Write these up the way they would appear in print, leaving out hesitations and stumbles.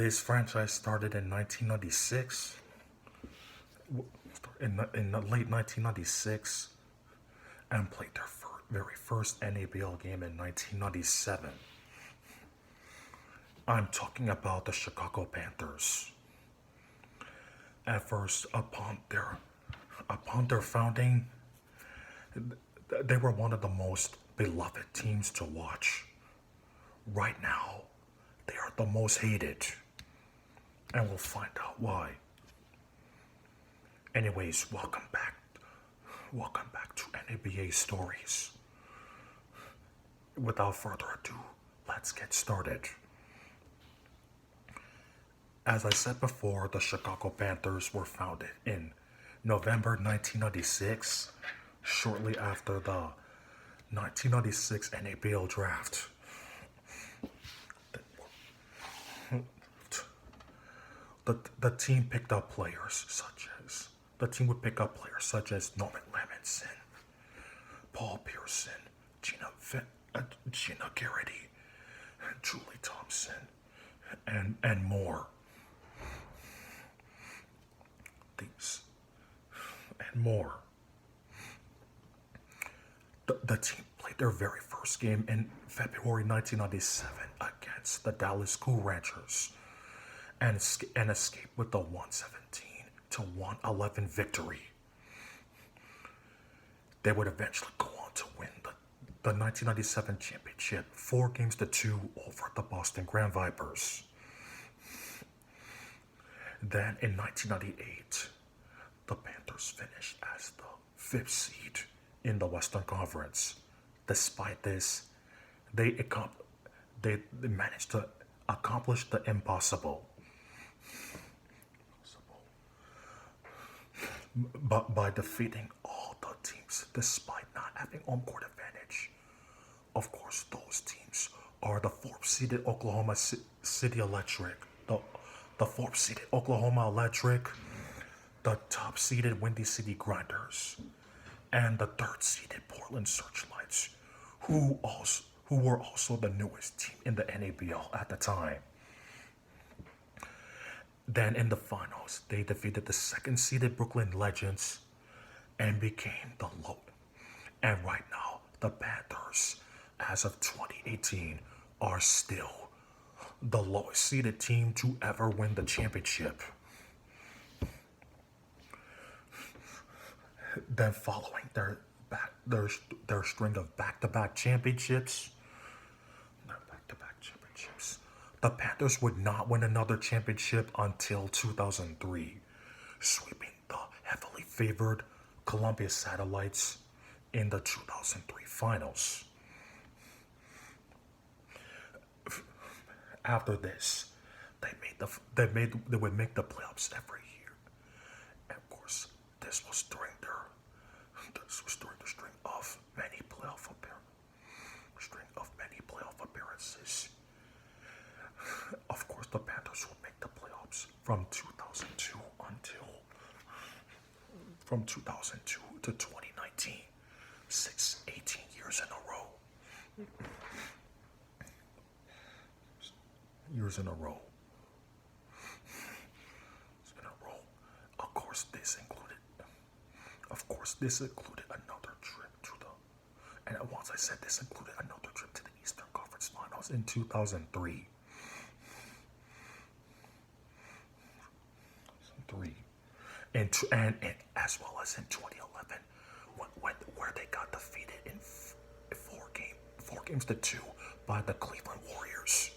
This franchise started in 1996, in the late 1996, and played their very first NABL game in 1997. I'm talking about the Chicago Panthers. At first, upon their founding, they were one of the most beloved teams to watch. Right now, they are the most hated, and we'll find out why. Anyways, welcome back to NABA Stories. Without further ado, let's get started. As I said before, the Chicago Panthers were founded in November 1996, shortly after the 1996 NABL draft. The team picked up players would pick up players such as Norman Levinson, Paul Pearson, Gina Garrity, Julie Thompson, and more. The team played their very first game in February 1997 against the Dallas Cool Ranchers and escaped with the 117-111 victory. They would eventually go on to win the 1997 championship 4-2 over the Boston Grand Vipers. Then in 1998, the Panthers finished as the 5th seed in the Western Conference. Despite this, they managed to accomplish the impossible. But by defeating all the teams despite not having home court advantage. Of course, those teams are the 4th-seeded Oklahoma City Electric, the 4th-seeded Oklahoma Electric, the top-seeded Windy City Grinders, and the 3rd-seeded Portland Searchlights, who were also the newest team in the NABL at the time. Then in the finals, they defeated the 2nd-seeded Brooklyn Legends and became the low. And right now, the Panthers, as of 2018, are still the lowest-seeded team to ever win the championship. Then following their string of back-to-back championships, the Panthers would not win another championship until 2003, sweeping the heavily favored Columbia Satellites in the 2003 finals. After this, they would make the playoffs every year. And of course, this was during the string of many playoff appearances. Of course, the Panthers would make the playoffs from 2002 to 2019, 18 years in a row. This included another trip to the Eastern Conference Finals in 2003. And as well as in 2011, where they got defeated in 4-2 by the Cleveland Warriors.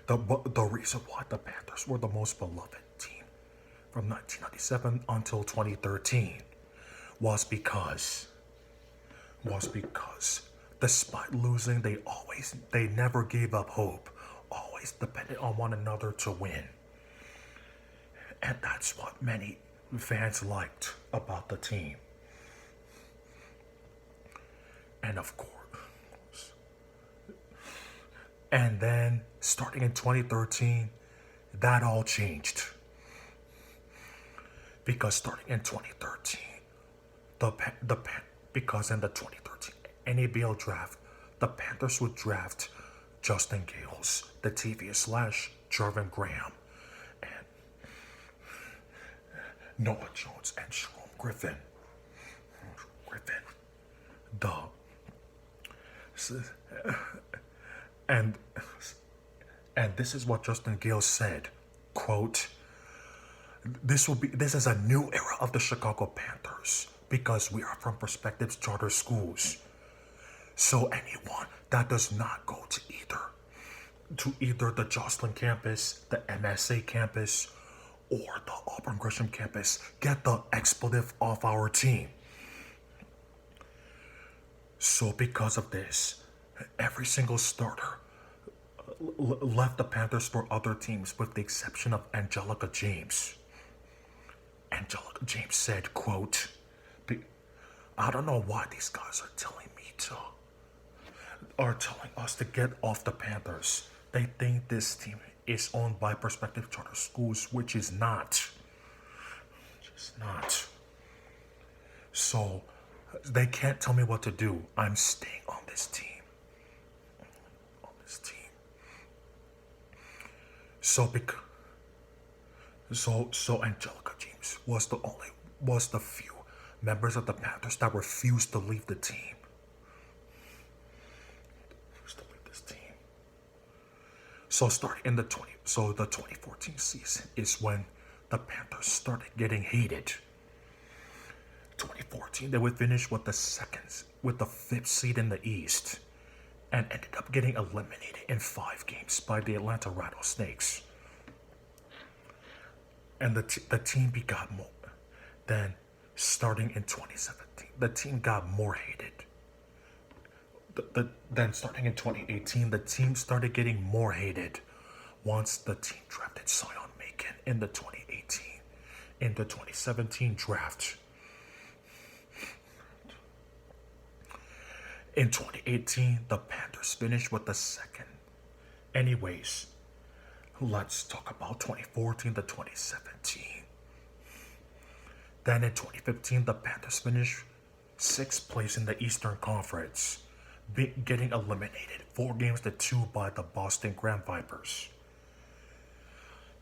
The reason why the Panthers were the most beloved team from 1997 until 2013 was because despite losing, they never gave up hope, always depended on one another to win. And that's what many fans liked about the team. And of course, and then starting in 2013, that all changed. Because starting in 2013, because in the 2013 NABL draft, the Panthers would draft Justin Gales, Latavius Lash, Jervin Graham, and Noah Jones, and Jerome Griffin. The and this is what Justin Gales said, quote, this is a new era of the Chicago Panthers because we are from prospective charter schools. So anyone that does not go to either the Joslyn campus, the MSA campus, or the Auburn Gresham campus, get the expletive off our team. So because of this, every single starter left the Panthers for other teams with the exception of Angelica James. Angelica James said, quote, I don't know why these guys are telling us to get off the Panthers. They think this team is owned by prospective charter schools, which is not. Just not. So they can't tell me what to do. I'm staying on this team. So Angelica James was the few members of the Panthers that refused to leave the team. So starting in the 2014 season is when the Panthers started getting hated. 2014, they would finish with the fifth seed in the East, and ended up getting eliminated in 5 games by the Atlanta Rattlesnakes. And the team got more. Then, starting in 2017, the team got more hated. Then starting in 2018, the team started getting more hated once the team drafted Zion Macon in the 2017 draft. In 2018, the Panthers finished with the second. Anyways, let's talk about 2014 to 2017. Then in 2015, the Panthers finished 6th place in the Eastern Conference, getting eliminated 4-2 by the Boston Grand Vipers.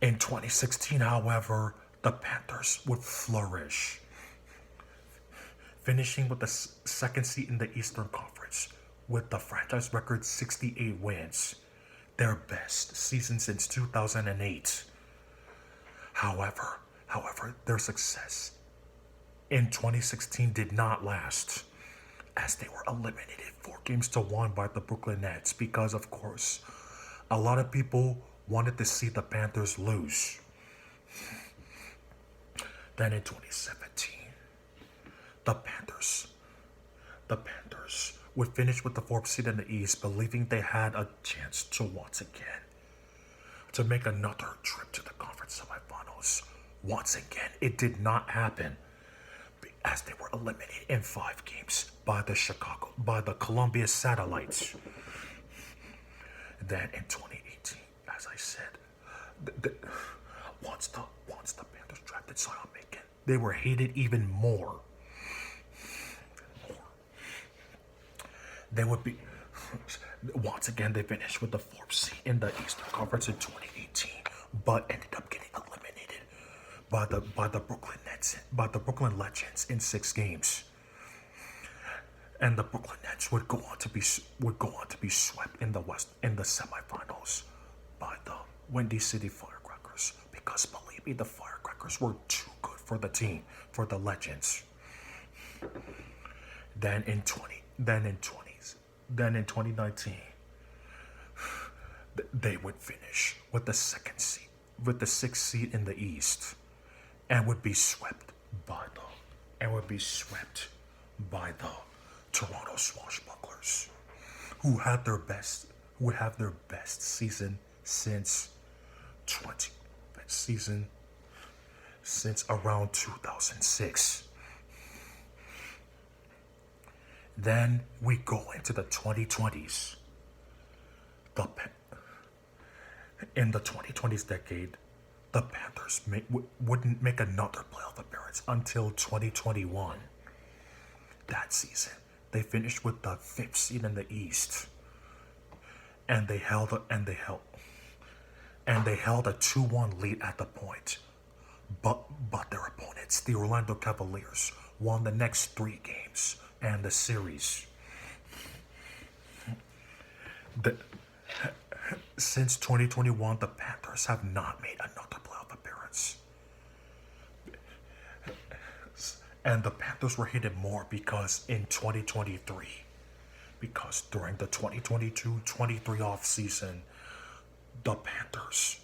In 2016, however, the Panthers would flourish, finishing with the 2nd seed in the Eastern Conference with the franchise record 68 wins, their best season since 2008. However, their success in 2016 did not last, as they were eliminated 4-1 by the Brooklyn Nets because, of course, a lot of people wanted to see the Panthers lose. Then in 2017, the Panthers would finish with the 4th seed in the East, believing they had a chance to once again to make another trip to the conference semifinals. Once again, it did not happen, as they were eliminated in 5 games by the Columbia Satellites. Then in 2018, as I said, once the Panthers drafted Zion Macon, they were hated even more. They would be, once again, they finished with the 4th seed in the Eastern Conference in 2018, but ended up getting eliminated by the Brooklyn Legends in 6 games. And the Brooklyn Nets would go on to be swept in the semifinals by the Windy City Firecrackers, because believe me, the Firecrackers were too good for the team, for the Legends. Then in 2019, they would finish with the 2nd seed, with the 6th seed in the East, and would be swept by the Toronto Swashbucklers, who have their best season since around 2006. Then we go into the 2020s. In the 2020s decade, the Panthers wouldn't make another playoff appearance until 2021. That season, they finished with the 5th seed in the East, and they held a 2-1 lead at the point. But their opponents, the Orlando Cavaliers, won the next 3 games and the series. Since 2021, the Panthers have not made another playoff appearance. And the Panthers were hated more because in 2023, because during the 2022-23 offseason, the Panthers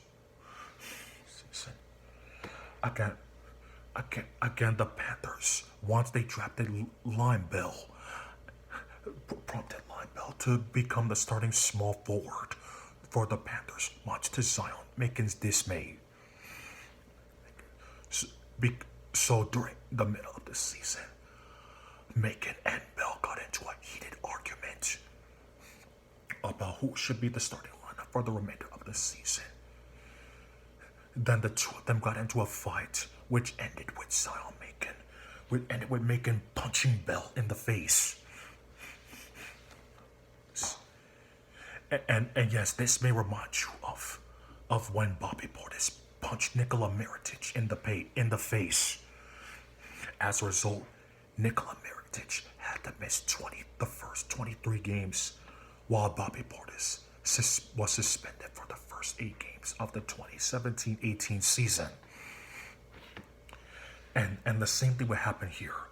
again the Panthers, once they drafted prompted Lime Bell to become the starting small forward for the Panthers, much to Zion Macon's dismay. So during the middle of the season, Macon and Bell got into a heated argument about who should be the starting lineup for the remainder of the season. Then the two of them got into a fight, which ended with Zion Macon, ended with Macon punching Bell in the face. And yes, this may remind you of when Bobby Portis punched Nikola Mirotic in the face. As a result, Nikola Mirotic had to miss the first 23 games, while Bobby Portis was suspended for the first 8 games of the 2017-18 season. And the same thing would happen here.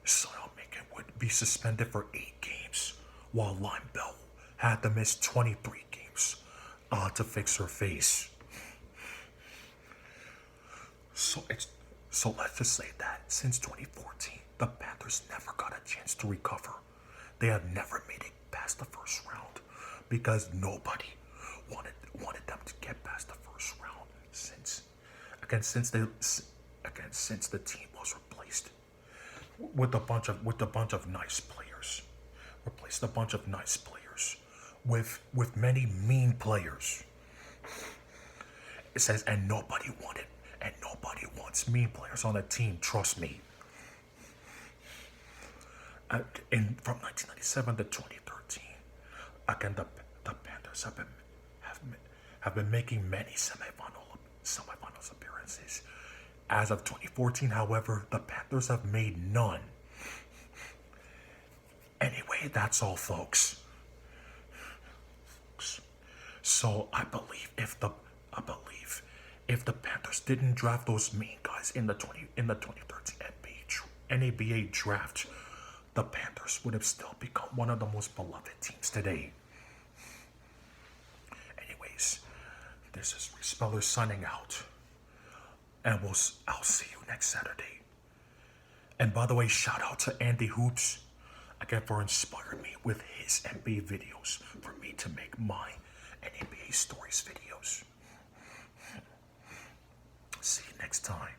Zion Macon would be suspended for 8 games, while Lime Bell had to miss 23 games to fix her face. So let's just say that since 2014, the Panthers never got a chance to recover. They have never made it past the first round because nobody wanted them to get past the first round since the team was replaced with a bunch of nice players. Replaced a bunch of nice players with many mean players. It says, and nobody wants mean players on a team, trust me. From 1997 to 2013, again the Panthers have been making many semifinals appearances. As of 2014, however, the Panthers have made none. Anyway, that's all, folks. So I believe if the Panthers didn't draft those mean guys in the 2013 NABA draft, the Panthers would have still become one of the most beloved teams today. Anyways, this is Respeller signing out, and I'll see you next Saturday. And by the way, shout out to Andy Hoops again for inspiring me with his NBA videos for me to make my NBA stories videos. See you next time.